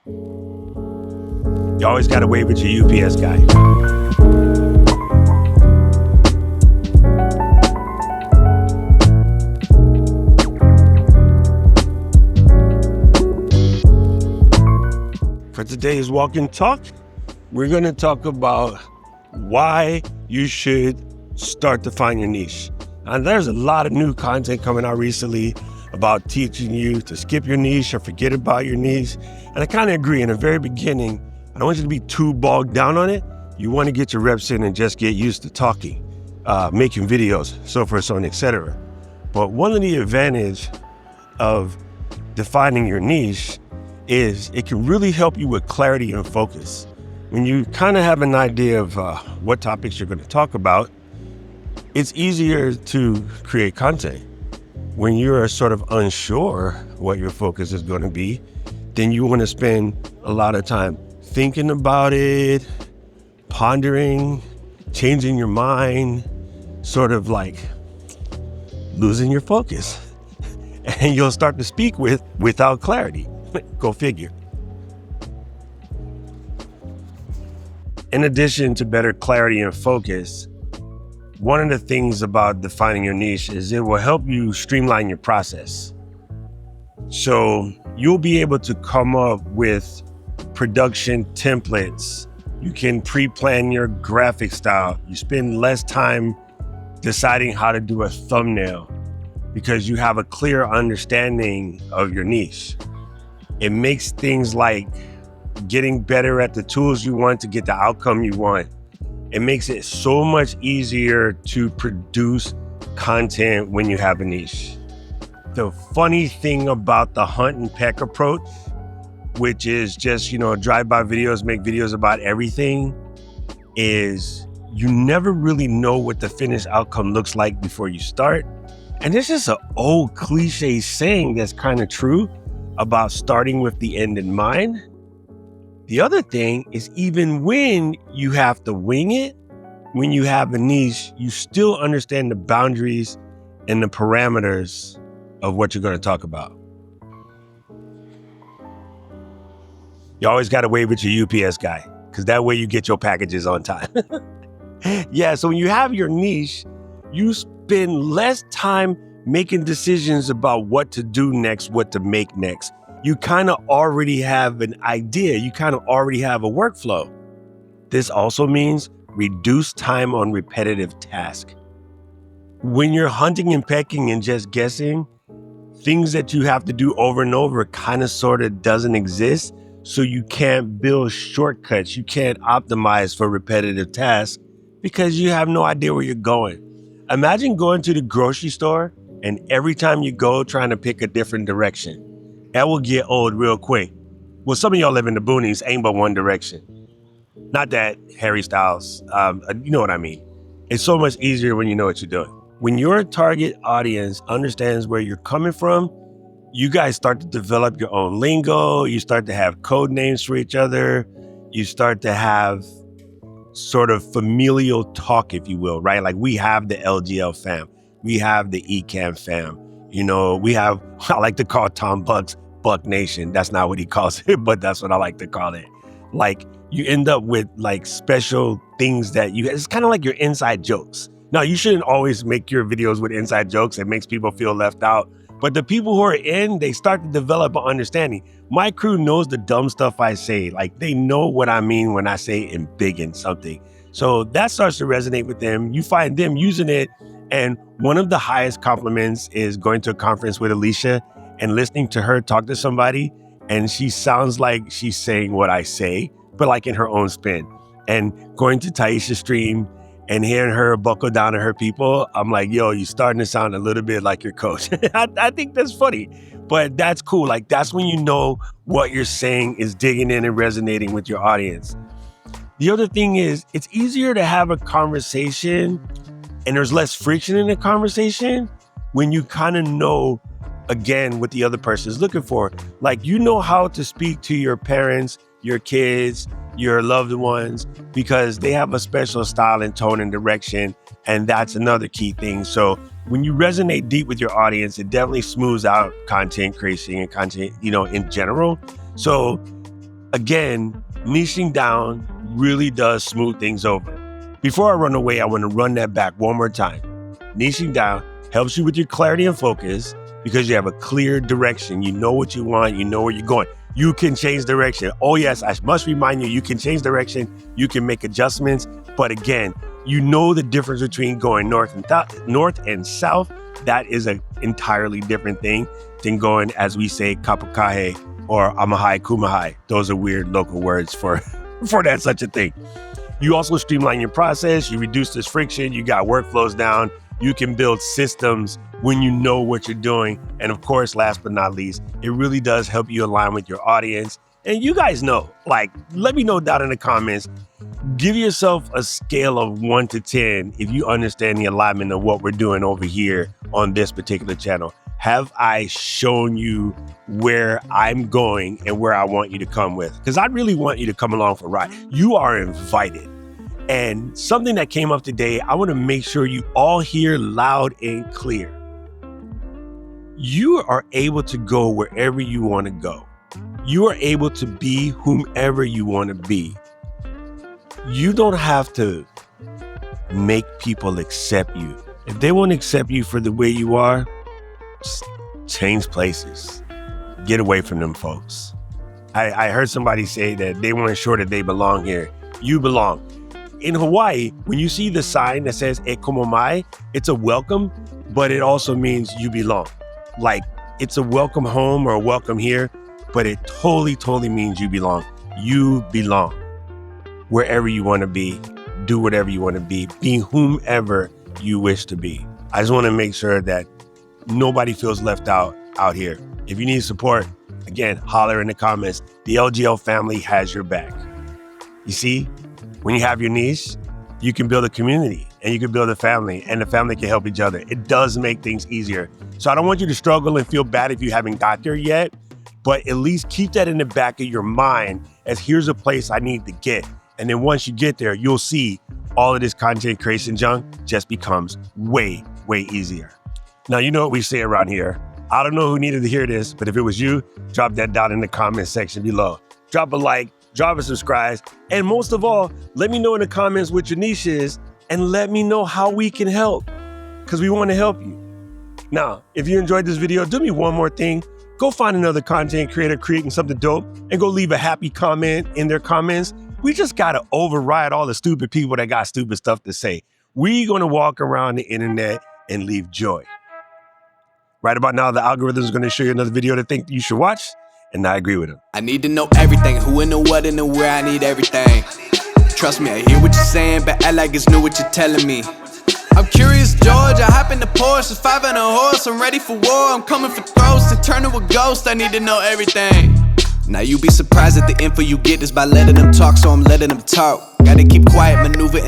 You always got to wave at your UPS guy. For today's Walk and Talk, we're going to talk about why you should start to find your niche. And there's a lot of new content coming out recently about teaching you to skip your niche or forget about your niche. And I kind of agree. In the very beginning, I don't want you to be too bogged down on it. You want to get your reps in and just get used to talking, making videos, so forth, so on, etc. But one of the advantages of defining your niche is it can really help you with clarity and focus. When you kind of have an idea of what topics you're going to talk about, it's easier to create content. When you're sort of unsure what your focus is going to be, then you want to spend a lot of time thinking about it, pondering, changing your mind, sort of like losing your focus. And you'll start to speak without clarity. Go figure. In addition to better clarity and focus, one of the things about defining your niche is it will help you streamline your process. So you'll be able to come up with production templates. You can pre-plan your graphic style. You spend less time deciding how to do a thumbnail because you have a clear understanding of your niche. It makes things like getting better at the tools you want to get the outcome you want. It makes it so much easier to produce content when you have a niche. The funny thing about the hunt and peck approach, which is just, drive-by videos, make videos about everything, is you never really know what the finished outcome looks like before you start. And this is an old cliche saying that's kind of true about starting with the end in mind. The other thing is, even when you have to wing it, when you have a niche, you still understand the boundaries and the parameters of what you're going to talk about. You always got to wave at your UPS guy, because that way you get your packages on time. Yeah, so when you have your niche, you spend less time making decisions about what to do next, what to make next. You kind of already have an idea. You kind of already have a workflow. This also means reduce time on repetitive tasks. When you're hunting and pecking and just guessing, things that you have to do over and over kind of sort of doesn't exist. So you can't build shortcuts. You can't optimize for repetitive tasks because you have no idea where you're going. Imagine going to the grocery store and every time you go trying to pick a different direction. That will get old real quick. Well, some of y'all live in the boonies, ain't but one direction. Not that Harry Styles, you know what I mean. It's so much easier when you know what you're doing. When your target audience understands where you're coming from, you guys start to develop your own lingo. You start to have code names for each other. You start to have sort of familial talk, if you will, right? Like we have the LGL fam. We have the ECAM fam. We have, I like to call Tom Buck's Buck Nation. That's not what he calls it, but that's what I like to call it. Like you end up with like special things that it's kind of like your inside jokes. Now, you shouldn't always make your videos with inside jokes. It makes people feel left out. But the people who are in, they start to develop an understanding. My crew knows the dumb stuff I say. Like they know what I mean when I say embiggen something. So that starts to resonate with them. You find them using it. And one of the highest compliments is going to a conference with Alicia and listening to her talk to somebody. And she sounds like she's saying what I say, but like in her own spin. And going to Taisha's stream and hearing her buckle down to her people, I'm like, yo, you're starting to sound a little bit like your coach. I think that's funny, but that's cool. Like that's when you know what you're saying is digging in and resonating with your audience. The other thing is it's easier to have a conversation and there's less friction in the conversation when you kind of know, again, what the other person is looking for. Like, you know how to speak to your parents, your kids, your loved ones, because they have a special style and tone and direction. And that's another key thing. So when you resonate deep with your audience, it definitely smooths out content creation and content, in general. So Again, niching down really does smooth things over. Before I run away, I want to run that back one more time. Niching down helps you with your clarity and focus because you have a clear direction. You know what you want, you know where you're going. You can change direction. Oh yes, I must remind you, you can change direction, you can make adjustments, but again, you know the difference between going north and south. That is an entirely different thing than going, as we say, kapakahe or amahai kumahai. Those are weird local words for that such a thing. You also streamline your process, you reduce this friction, you got workflows down, you can build systems when you know what you're doing. And of course, last but not least, it really does help you align with your audience. And you guys know, like, let me know down in the comments, give yourself a scale of 1 to 10 if you understand the alignment of what we're doing over here on this particular channel. Have I shown you where I'm going and where I want you to come with? Because I really want you to come along for a ride. You are invited. And something that came up today, I want to make sure you all hear loud and clear. You are able to go wherever you want to go. You are able to be whomever you want to be. You don't have to make people accept you. If they won't accept you for the way you are, just change places. Get away from them folks. I heard somebody say that they weren't sure that they belong here. You belong. In Hawaii, when you see the sign that says "E como mai," it's a welcome, but it also means you belong. Like, it's a welcome home or a welcome here, but it totally means you belong. You belong. Wherever you want to be, do whatever you want to be whomever you wish to be. I just want to make sure that nobody feels left out here. If you need support, again, holler in the comments. The LGL family has your back. You see, when you have your niche, you can build a community and you can build a family, and the family can help each other. It does make things easier. So I don't want you to struggle and feel bad if you haven't got there yet, but at least keep that in the back of your mind as here's a place I need to get. And then once you get there, you'll see all of this content creation junk just becomes way easier. Now, you know what we say around here. I don't know who needed to hear this, but if it was you, drop that down in the comment section below. Drop a like, drop a subscribe, and most of all, let me know in the comments what your niche is and let me know how we can help, because we want to help you. Now, if you enjoyed this video, do me one more thing. Go find another content creator creating something dope and go leave a happy comment in their comments. We just got to override all the stupid people that got stupid stuff to say. We're going to walk around the internet and leave joy. Right about now, the algorithm is going to show you another video that think you should watch, and I agree with him. I need to know everything, who and the what and the where, I need everything. Trust me, I hear what you're saying, but act like it's new what you're telling me. I'm curious, George, I hop in the Porsche, it's 5 and a horse, I'm ready for war, I'm coming for throats, to turn to a ghost, I need to know everything. Now you be surprised at the info you get is by letting them talk, so I'm letting them talk. Gotta keep quiet, maneuver